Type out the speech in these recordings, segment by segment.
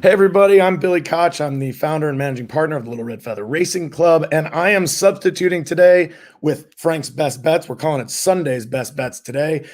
Hey everybody, I'm Billy Koch. I'm the founder and managing partner of the Little Red Feather Racing Club, and I am substituting today with Frank's Best Bets. We're calling it Sunday's Best Bets today.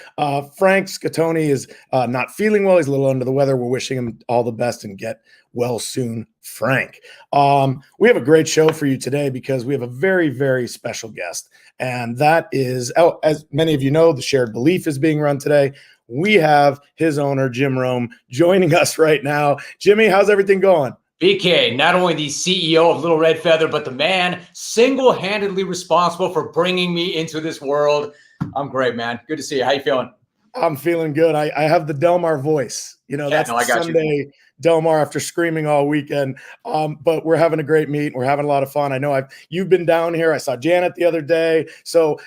Frank Scatoni is not feeling well. He's a little under the weather. We're wishing him all the best and get well soon, Frank. We have a great show for you today because we have a very, very special guest, and that is, as many of you know, the Shared Belief is being run today. We have his owner, Jim Rome, joining us right now. Jimmy, how's everything going? BK, not only the CEO of Little Red Feather, but the man single-handedly responsible for bringing me into this world. I'm great, man. Good to see you. How you feeling? I'm feeling good. I have the Delmar voice. You know, that's I got Sunday you. Delmar after screaming all weekend. But we're having a great meet. We're having a lot of fun. I know you've been down here. I saw Janet the other day. So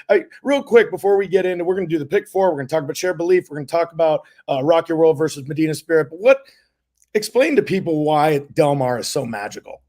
real quick, before we get into, we're going to do the pick four. We're going to talk about Share Belief. We're going to talk about Rock Your World versus Medina Spirit. But explain to people why Delmar is so magical.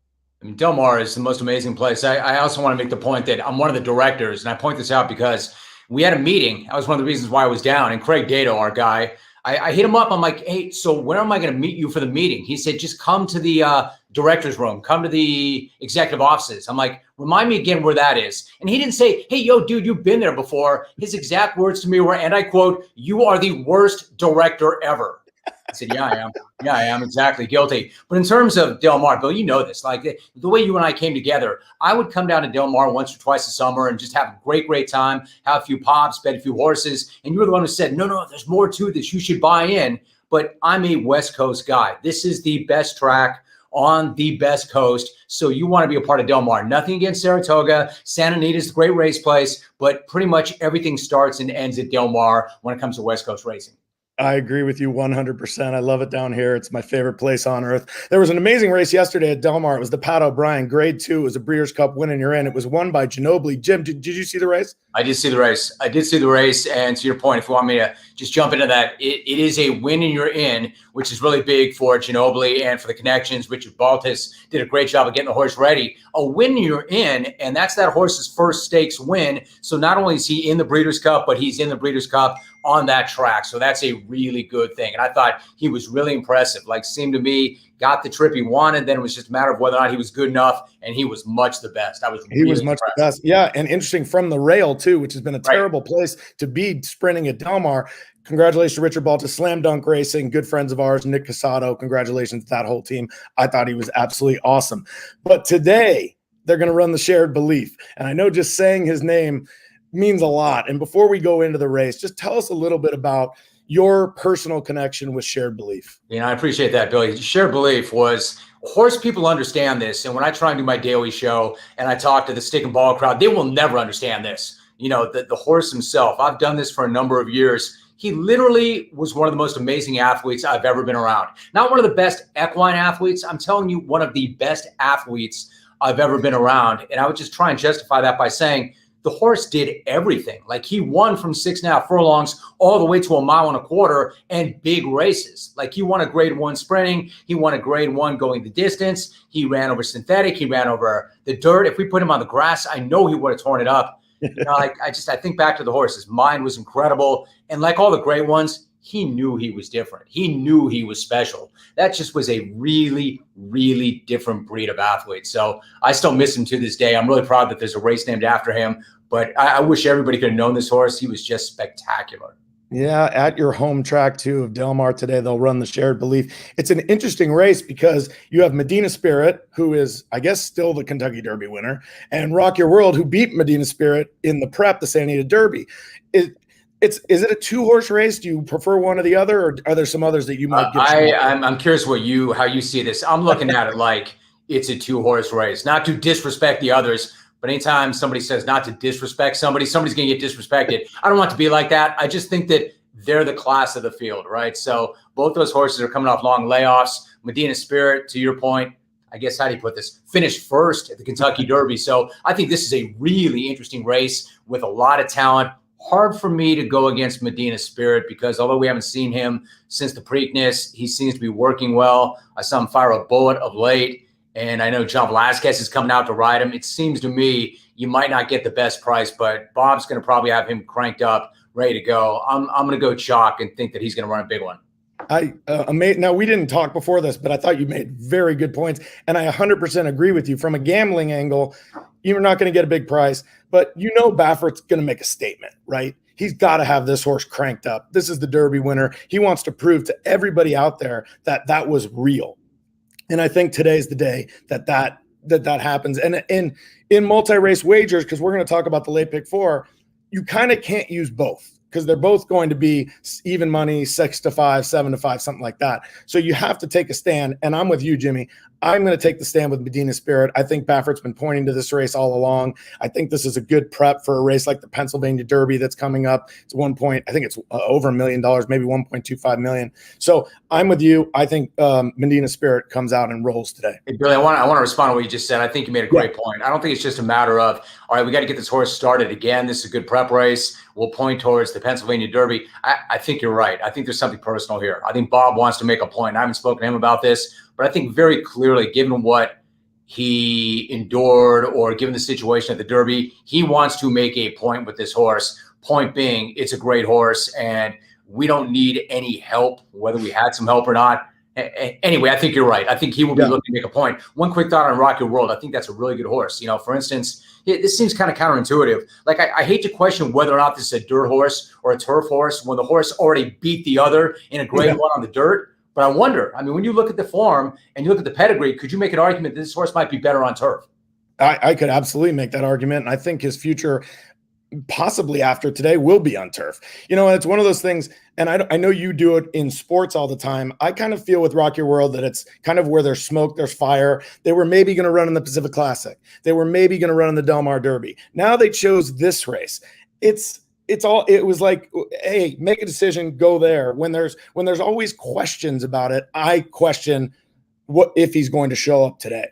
I mean, Delmar is the most amazing place. I also want to make the point that I'm one of the directors, and I point this out because we had a meeting. That was one of the reasons why I was down. And Craig Dato, our guy, I hit him up. I'm like, hey, so when am I going to meet you for the meeting? He said, just come to the director's room, come to the executive offices. I'm like, remind me again where that is. And he didn't say, hey, yo, dude, you've been there before. His exact words to me were, and I quote, "You are the worst director ever." I said, yeah, I am. Yeah, I am exactly guilty. But in terms of Delmar, Bill, you know this, like the way you and I came together, I would come down to Delmar once or twice a summer and just have a great time, have a few pops, bet a few horses. And you were the one who said, no, there's more to this. You should buy in. But I'm a West Coast guy. This is the best track on the best coast. So you want to be a part of Delmar. Nothing against Saratoga. Santa Anita is a great race place, but pretty much everything starts and ends at Delmar when it comes to West Coast racing. I agree with you 100%. I love it down here. It's my favorite place on earth. There was an amazing race yesterday at Delmar. It was the Pat O'Brien Grade 2. It was a Breeders' Cup win and you're in. It was won by Ginobili. Jim, did you see the race? I did see the race. And to your point, if you want me to just jump into that, it is a win and you're in, which is really big for Ginobili and for the connections. Richard Baltus did a great job of getting the horse ready. A win and you're in, and that's that horse's first stakes win. So not only is he in the Breeders' Cup, but he's in the Breeders' Cup on that track. So that's a really good thing. And I thought he was really impressive. Like, seemed to me, got the trip he wanted. Then it was just a matter of whether or not he was good enough. And he was much the best. He was much the best. Yeah. And interesting from the rail too, which has been a terrible place to be sprinting at Delmar. Congratulations to Richard Baltus, Slam Dunk Racing, good friends of ours, Nick Casado. Congratulations to that whole team. I thought he was absolutely awesome. But today they're going to run the Shared Belief. And I know just saying his name means a lot. And before we go into the race, just tell us a little bit about your personal connection with Shared Belief. You know, I appreciate that, Billy. Shared Belief was, horse people understand this. And when I try and do my daily show and I talk to the stick and ball crowd, they will never understand this. You know, the horse himself, I've done this for a number of years. He literally was one of the most amazing athletes I've ever been around. Not one of the best equine athletes. I'm telling you, one of the best athletes I've ever been around. And I would just try and justify that by saying, the horse did everything. Like, he won from 6.5 furlongs all the way to 1.25 miles and big races. Like, he won a grade 1 sprinting. He won a grade 1 going the distance. He ran over synthetic. He ran over the dirt. If we put him on the grass, I know he would have torn it up. You know, I think back to the horse. His mind was incredible. And like all the great ones, he knew he was different. He knew he was special. That just was a really, really different breed of athlete. So I still miss him to this day. I'm really proud that there's a race named after him. But I wish everybody could have known this horse. He was just spectacular. Yeah, at your home track too of Delmar today, they'll run the Shared Belief. It's an interesting race because you have Medina Spirit, who is, I guess, still the Kentucky Derby winner, and Rock Your World, who beat Medina Spirit in the prep, the Santa Anita Derby. Is it a 2-horse race? Do you prefer one or the other, or are there some others that you might give? I'm curious how you see this. I'm looking at it like it's a 2-horse race. Not to disrespect the others, but anytime somebody says not to disrespect somebody's going to get disrespected. I don't want it to be like that. I just think that they're the class of the field, right? So both those horses are coming off long layoffs. Medina Spirit, to your point, I guess, how do you put this? Finished first at the Kentucky Derby. So I think this is a really interesting race with a lot of talent. Hard for me to go against Medina Spirit because although we haven't seen him since the Preakness, he seems to be working well. I saw him fire a bullet of late. And I know John Velasquez is coming out to ride him. It seems to me you might not get the best price, but Bob's going to probably have him cranked up, ready to go. I'm going to go chalk and think that he's going to run a big one. Now we didn't talk before this, but I thought you made very good points, and I 100% agree with you. From a gambling angle, you're not going to get a big price, but Baffert's going to make a statement, right? He's got to have this horse cranked up. This is the Derby winner. He wants to prove to everybody out there that that was real, and I think today's the day that happens. And in multi-race wagers, because we're going to talk about the late pick four, you kind of can't use both, because they're both going to be even money, 6-5, 7-5, something like that. So you have to take a stand. And I'm with you, Jimmy. I'm going to take the stand with Medina Spirit. I think Baffert's been pointing to this race all along. I think this is a good prep for a race like the Pennsylvania Derby that's coming up. It's I think it's over $1 million, maybe 1.25 million. So I'm with you. I think Medina Spirit comes out and rolls today. Hey, Billy, I want to respond to what you just said. I think you made a great point. I don't think it's just a matter of, all right, we got to get this horse started again. This is a good prep race. We'll point towards the Pennsylvania Derby. I think you're right. I think there's something personal here. I think Bob wants to make a point. I haven't spoken to him about this, but I think very clearly, given what he endured or given the situation at the Derby, he wants to make a point with this horse. Point being, it's a great horse, and we don't need any help, whether we had some help or not. Anyway, I think you're right. I think he will be looking to make a point. One quick thought on Rocky World. I think that's a really good horse. For instance, this seems kind of counterintuitive. Like, I hate to question whether or not this is a dirt horse or a turf horse when the horse already beat the other in a grade one on the dirt. But I wonder, when you look at the form and you look at the pedigree, could you make an argument that this horse might be better on turf? I could absolutely make that argument. And I think his future, possibly after today, will be on turf. It's one of those things, and I know you do it in sports all the time. I kind of feel with Rock Your World that it's kind of where there's smoke, there's fire. They were maybe going to run in the Pacific Classic. They were maybe going to run in the Del Mar Derby. Now they chose this race. It was like, hey, make a decision, go there. When there's always questions about it, I question what if he's going to show up today.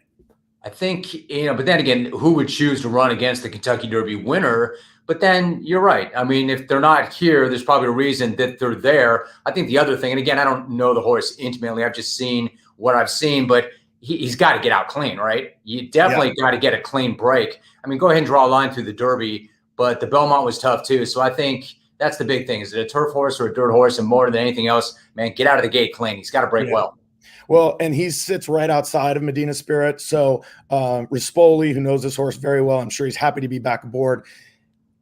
I think, but then again, who would choose to run against the Kentucky Derby winner? But then you're right. If they're not here, there's probably a reason that they're there. I think the other thing, and again, I don't know the horse intimately. I've just seen what I've seen, but he's got to get out clean, right? You definitely got to get a clean break. Go ahead and draw a line through the Derby, but the Belmont was tough too. So I think that's the big thing. Is it a turf horse or a dirt horse? And more than anything else, man, get out of the gate clean. He's got to break well. Well, and he sits right outside of Medina Spirit. So Rispoli, who knows this horse very well, I'm sure he's happy to be back aboard.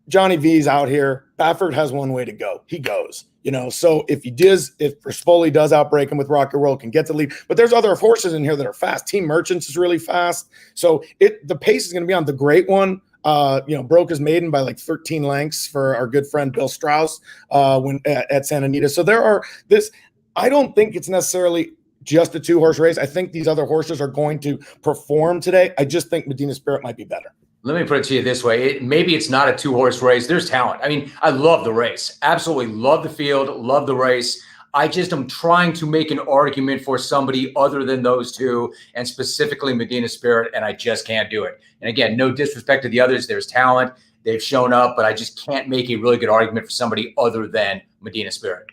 Johnny V's out here. Baffert has one way to go. He goes. So if Rispoli does outbreak him with Rock Your World, can get the lead. But there's other horses in here that are fast. Team Merchants is really fast. So the pace is going to be on the great one. Broke his maiden by like 13 lengths for our good friend Bill Strauss when at Santa Anita. So I don't think it's necessarily just a 2-horse race. I think these other horses are going to perform today. I just think Medina Spirit might be better. Let me put it to you this way. Maybe it's not a 2-horse race. There's talent. I love the race. Absolutely love the field, love the race. I just am trying to make an argument for somebody other than those two, and specifically Medina Spirit, and I just can't do it. And again, no disrespect to the others. There's talent. They've shown up, but I just can't make a really good argument for somebody other than Medina Spirit.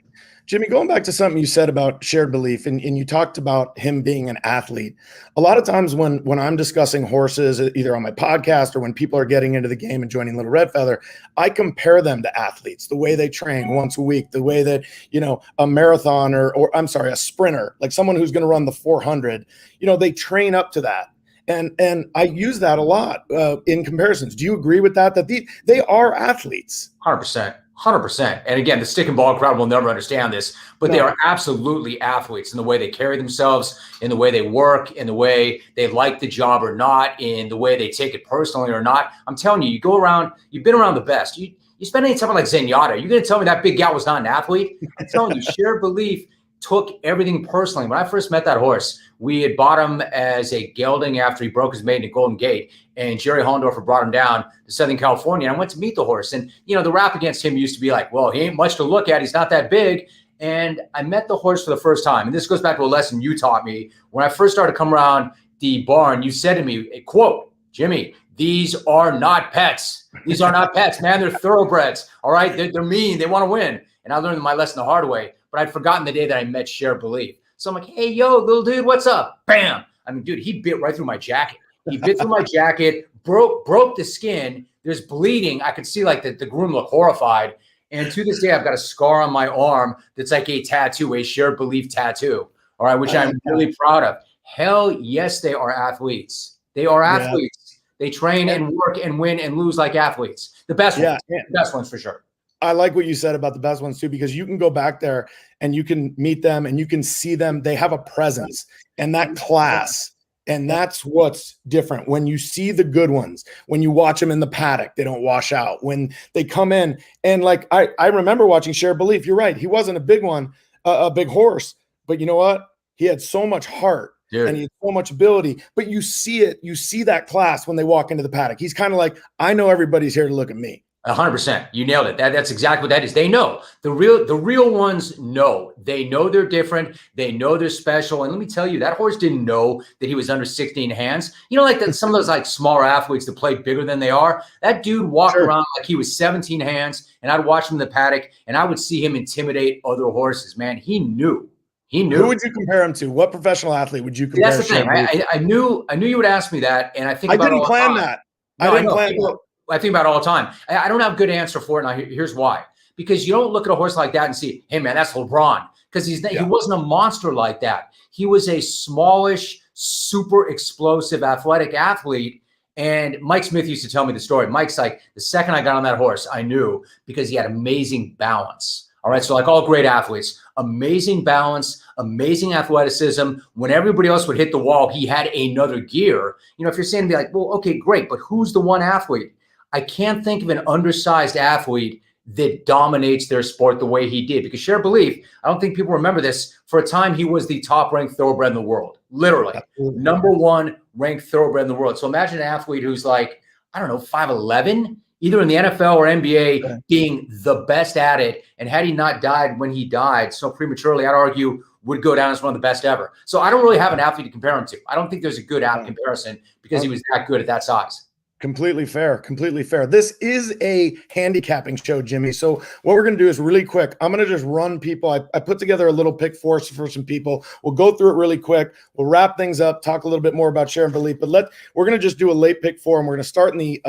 Jimmy, going back to something you said about shared belief, and you talked about him being an athlete. A lot of times when I'm discussing horses, either on my podcast or when people are getting into the game and joining Little Red Feather, I compare them to athletes, the way they train once a week, the way that, a marathoner or a sprinter, like someone who's going to run the 400, they train up to that. And I use that a lot in comparisons. Do you agree with that? That they are athletes? 100%. 100%. And again, the stick and ball crowd will never understand this, but they are absolutely athletes in the way they carry themselves, in the way they work, in the way they like the job or not, in the way they take it personally or not. I'm telling you, you go around, you've been around the best. You spend any time like Zenyatta, you're going to tell me that big gal was not an athlete? I'm telling you, shared belief took everything personally. When I first met that horse, we had bought him as a gelding after he broke his maiden at Golden Gate, and Jerry Hohendorfer brought him down to Southern California. And I went to meet the horse, and the rap against him used to be like, well, he ain't much to look at. He's not that big. And I met the horse for the first time. And this goes back to a lesson you taught me. When I first started to come around the barn, you said to me, quote, Jimmy, these are not pets. These are not pets, man. They're thoroughbreds. All right. They're mean. They want to win. And I learned my lesson the hard way, but I'd forgotten the day that I met Shared Belief. So I'm like, hey, yo, little dude, what's up? Bam. Dude, he bit right through my jacket. He bit through my jacket, broke the skin. There's bleeding. I could see like the groom look horrified. And to this day, I've got a scar on my arm that's like a tattoo, a shared belief tattoo. All right, which I'm really proud of. Hell yes, they are athletes. They are athletes. They train and work and win and lose like athletes. The best ones. The best ones for sure. I like what you said about the best ones too, because you can go back there and you can meet them and you can see them. They have a presence and that class. And that's what's different. When you see the good ones, when you watch them in the paddock, they don't wash out. When they come in and like, I remember watching Shared Belief. You're right. He wasn't a big one, a big horse, but you know what? He had so much heart. Dude. And he had so much ability, but you see it. You see that class when they walk into the paddock. He's kind of like, I know everybody's here to look at me. 100%. You nailed it. That's exactly what that is. They know. The real ones know. They know they're different. They know they're special. And let me tell you, that horse didn't know that he was under 16 hands. You know, like that, some of those like smaller athletes that play bigger than they are. That dude walked around like he was 17 hands, and I'd watch him in the paddock, and I would see him intimidate other horses. Man, he knew. He knew. Who would you compare him to? What professional athlete would you compare? That's the thing. I knew you would ask me that, and I think about didn't plan that. No, I didn't plan that. I think about it all the time. I don't have a good answer for it. Now, here's why. Because you don't look at a horse like that and see, hey, man, that's LeBron. Because he wasn't a monster like that. He was a smallish, super explosive, athletic athlete. And Mike Smith used to tell me the story. Mike's like, the second I got on that horse, I knew, because he had amazing balance. All right. So like all great athletes, amazing balance, amazing athleticism. When everybody else would hit the wall, he had another gear. You know, if you're saying to me like, well, okay, great. But who's the one athlete? I can't think of an undersized athlete that dominates their sport the way he did. Because Share Belief, I don't think people remember this. For a time, he was the top-ranked thoroughbred in the world. Literally. #1 ranked thoroughbred in the world. So imagine an athlete who's like, I don't know, 5'11", either in the NFL or NBA, being the best at it. And had he not died when he died so prematurely, I'd argue would go down as one of the best ever. So I don't really have an athlete to compare him to. I don't think there's a good comparison because he was that good at that size. Completely fair. Completely fair. This is a handicapping show, Jimmy. So what we're going to do is really quick. I'm going to just run people. I put together a little pick for some people. We'll go through it really quick. We'll wrap things up, talk a little bit more about Share and Belief, but we're going to just do a late pick for them. We're going to start in the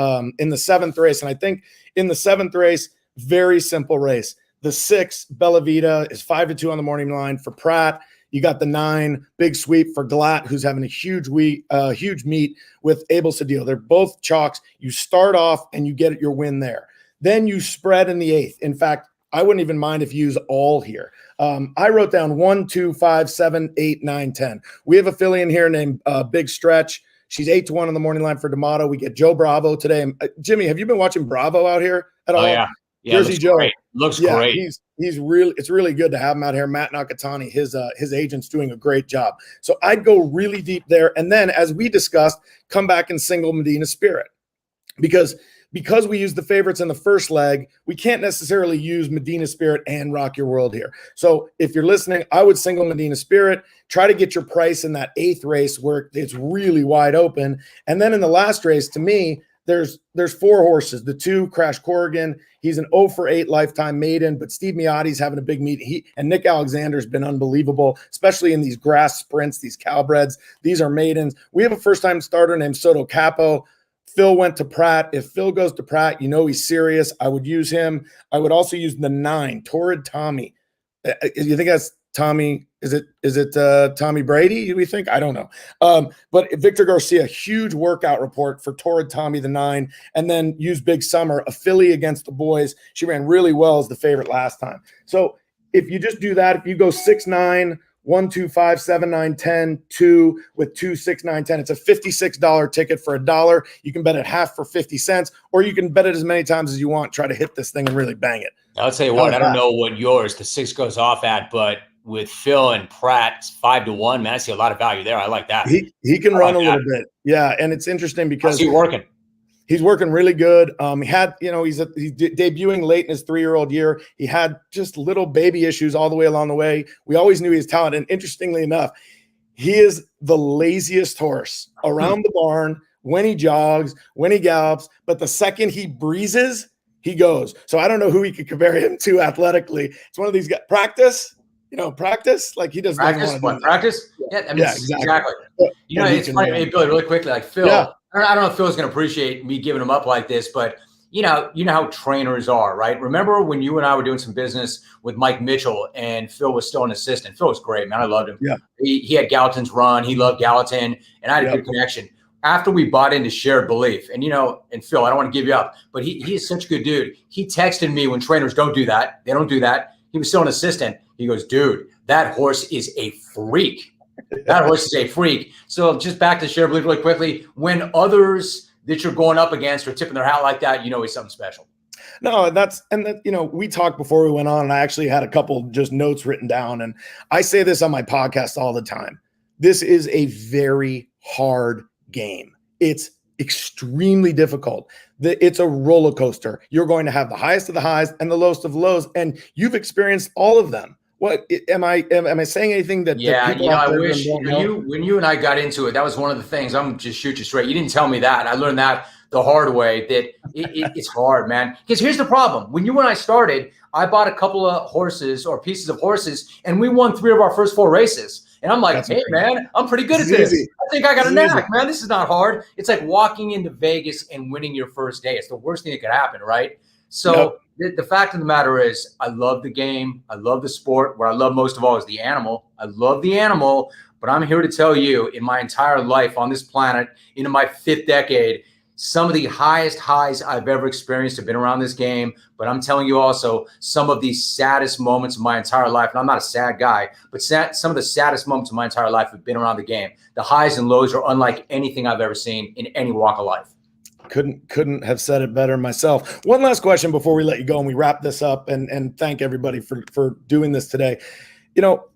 7th race. And I think in the 7th race, very simple race. The 6, Bella Vita, is 5-2 on the morning line for Pratt. You got the 9, Big Sweep for Glatt, who's having a huge meet with Abel Cedillo. They're both chalks. You start off and you get your win there. Then you spread in the 8th. In fact, I wouldn't even mind if you use all here. I wrote down 1, 2, 5, 7, 8, 9, 10. We have a filly in here named Big Stretch. She's 8-1 on the morning line for D'Amato. We get Joe Bravo today. Jimmy, have you been watching Bravo out here at all? Oh, yeah. Yeah, Jersey Joe. Great. Looks great. He's really, it's really good to have him out here. Matt Nakatani, his agent's doing a great job. So I'd go really deep there. And then, as we discussed, come back and single Medina Spirit. Because we use the favorites in the first leg, we can't necessarily use Medina Spirit and Rock Your World here. So if you're listening, I would single Medina Spirit, try to get your price in that 8th race where it's really wide open. And then in the last race, to me, there's 4 horses. The 2, Crash Corrigan, he's an 0-for-8 lifetime maiden, but Steve Miotti's having a big meet. And Nick Alexander's been unbelievable, especially in these grass sprints, these Calbreds. These are maidens. We have a first-time starter named Soto Capo. Phil went to Pratt. If Phil goes to Pratt, you know he's serious. I would use him. I would also use the 9, Torrid Tommy. You think that's Tommy? Is it Tommy Brady? Do we think? I don't know. But Victor Garcia, huge workout report for Torrid Tommy, the 9, and then use Big Summer, a filly against the boys. She ran really well as the favorite last time. So if you just do that, if you go 6, 9, 1, 2, 5, 7, 9, 10, 2 with 2, 6, 9, 10. It's a $56 ticket for $1. You can bet it half for 50 cents, or you can bet it as many times as you want. Try to hit this thing and really bang it. I'll tell you what, I don't know what yours, the 6 goes off at, but with Phil and Pratt, it's 5-1. Man, I see a lot of value there. I like that. He can run a little bit. Yeah. And it's interesting because he's working. He's working really good. He had, he's debuting late in his 3-year-old year. He had just little baby issues all the way along the way. We always knew he was talented. And interestingly enough, he is the laziest horse around the barn when he jogs, when he gallops. But the second he breezes, he goes. So I don't know who he could compare him to athletically. It's one of these guys. Practice. Practice like he doesn't practice. What practice? Yeah, I mean, exactly. It's funny, Billy, really quickly. Like Phil, I don't know if Phil's going to appreciate me giving him up like this, but you know how trainers are, right? Remember when you and I were doing some business with Mike Mitchell and Phil was still an assistant? Phil was great, man. I loved him. Yeah. He had Gallatin's run. He loved Gallatin, and I had a good connection. After we bought into Shared Belief, and and Phil, I don't want to give you up, but he is such a good dude. He texted me when trainers don't do that. They don't do that. He was still an assistant. He goes, dude, that horse is a freak. That horse is a freak. So just back to Shared Belief really quickly. When others that you're going up against are tipping their hat like that, he's something special. No, we talked before we went on, and I actually had a couple just notes written down, and I say this on my podcast all the time. This is a very hard game. It's extremely difficult. It's a roller coaster. You're going to have the highest of the highs and the lowest of the lows, and you've experienced all of them. What am I saying anything that? Yeah, I wish when you and I got into it, that was one of the things. I'm just shoot you straight. You didn't tell me that. I learned that the hard way. That it's hard, man. Because here's the problem: when you and I started, I bought a couple of horses or pieces of horses, and we won 3 of our first 4 races. And I'm like, hey, man, I'm pretty good at this. I think I got a knack, man. This is not hard. It's like walking into Vegas and winning your first day. It's the worst thing that could happen, right? So the fact of the matter is, I love the game. I love the sport. What I love most of all is the animal. I love the animal, but I'm here to tell you, in my entire life on this planet, into my 5th decade, some of the highest highs I've ever experienced have been around this game. But I'm telling you also, some of the saddest moments of my entire life, and I'm not a sad guy, but some of the saddest moments of my entire life have been around the game. The highs and lows are unlike anything I've ever seen in any walk of life. Couldn't have said it better myself. One last question before we let you go and we wrap this up, and thank everybody for doing this today.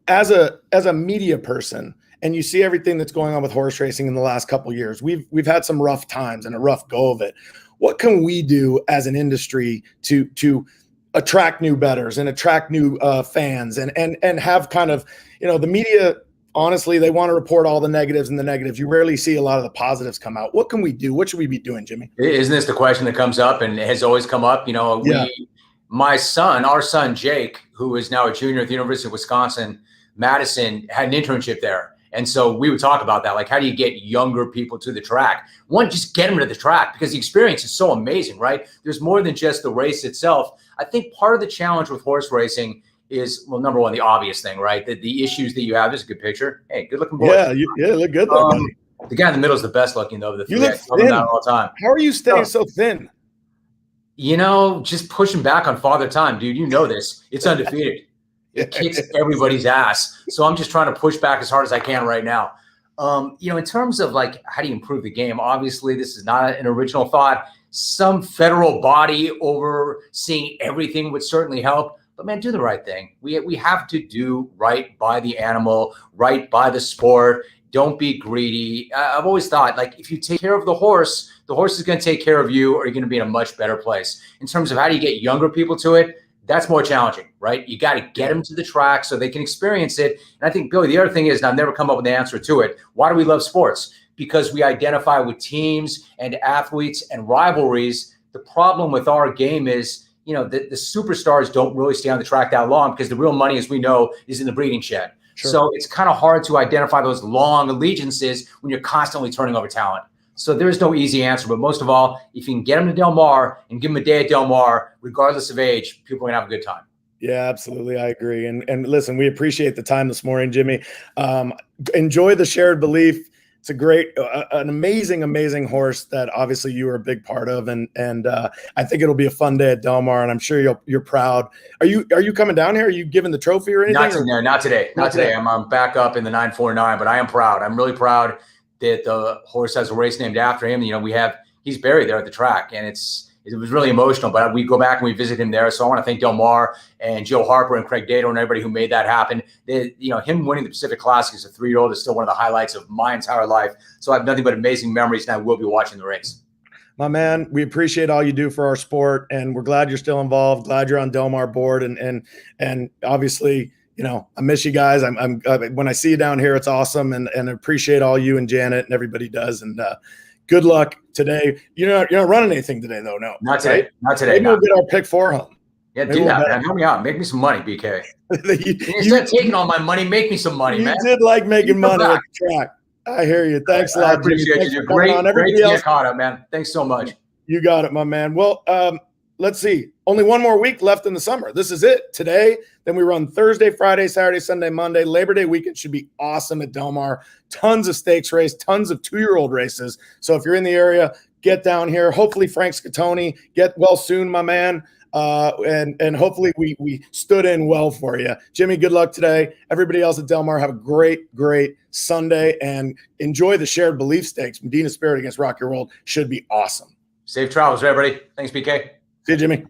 As a media person, and you see everything that's going on with horse racing in the last couple of years, we've had some rough times and a rough go of it. What can we do as an industry to attract new bettors and attract new fans and have kind of, the media, honestly, they want to report all the negatives and the negatives. You rarely see a lot of the positives come out. What can we do? What should we be doing, Jimmy? Isn't this the question that comes up and has always come up? Our son, Jake, who is now a junior at the University of Wisconsin, Madison, had an internship there. And so we would talk about that. Like, how do you get younger people to the track? One, just get them to the track, because the experience is so amazing, right? There's more than just the race itself. I think part of the challenge with horse racing is, well, number one, the obvious thing, right? The issues that you have. There's a good picture. Hey, good looking boy. Yeah, look good there, buddy. The guy in the middle is the best looking, though. You look thin all the time. How are you staying so thin? Just pushing back on Father Time, dude. You know this. It's undefeated. It kicks everybody's ass. So I'm just trying to push back as hard as I can right now. In terms of like, how do you improve the game? Obviously, this is not an original thought. Some federal body overseeing everything would certainly help. But man, do the right thing. We have to do right by the animal, right by the sport. Don't be greedy. I've always thought, like, if you take care of the horse is going to take care of you, or you're going to be in a much better place. In terms of how do you get younger people to it, that's more challenging, right? You got to get them to the track so they can experience it. And I think, Billy, the other thing is, and I've never come up with the answer to it, why do we love sports? Because we identify with teams and athletes and rivalries. The problem with our game is, the superstars don't really stay on the track that long, because the real money, as we know, is in the breeding shed. Sure. So it's kind of hard to identify those long allegiances when you're constantly turning over talent. So there's no easy answer, but most of all, if you can get them to Del Mar and give them a day at Del Mar, regardless of age, people are gonna have a good time. Yeah, absolutely. I agree. And listen, we appreciate the time this morning, Jimmy. Enjoy the Shared Belief. It's a great, an amazing horse that obviously you are a big part of, and I think it'll be a fun day at Del Mar, and I'm sure you're proud. Are you coming down here? Are you giving the trophy or anything? Not today. I'm back up in the 949, but I am proud. I'm really proud that the horse has a race named after him. He's buried there at the track, and it was really emotional, but we go back and we visit him there. So I want to thank Del Mar and Joe Harper and Craig Dato and everybody who made that happen. Him winning the Pacific Classic as a 3-year-old is still one of the highlights of my entire life. So I have nothing but amazing memories, and I will be watching the race. My man, we appreciate all you do for our sport, and we're glad you're still involved. Glad you're on Del Mar board, and obviously, I miss you guys. I'm when I see you down here, it's awesome, and I appreciate all you and Janet and everybody does. And good luck today. You're not running anything today, though. No, not today. Right? Not today. Maybe we'll get our pick 4 home. Yeah, do that, man. Help me out. Make me some money, BK. Instead of taking all my money, make me some money, man. You did like making money at the track. I hear you. Thanks a lot. I appreciate you. Great to get caught up, man. Thanks so much. You got it, my man. Well, let's see. Only one more week left in the summer. This is it today. Then we run Thursday, Friday, Saturday, Sunday, Monday. Labor Day weekend should be awesome at Del Mar. Tons of stakes race, tons of 2-year-old races. So if you're in the area, get down here. Hopefully Frank Scatoni, get well soon, my man. And hopefully we stood in well for you. Jimmy, good luck today. Everybody else at Del Mar, have a great Sunday and enjoy the shared belief stakes. Medina Spirit against Rock Your World should be awesome. Safe travels, everybody. Thanks, BK. See you, Jimmy.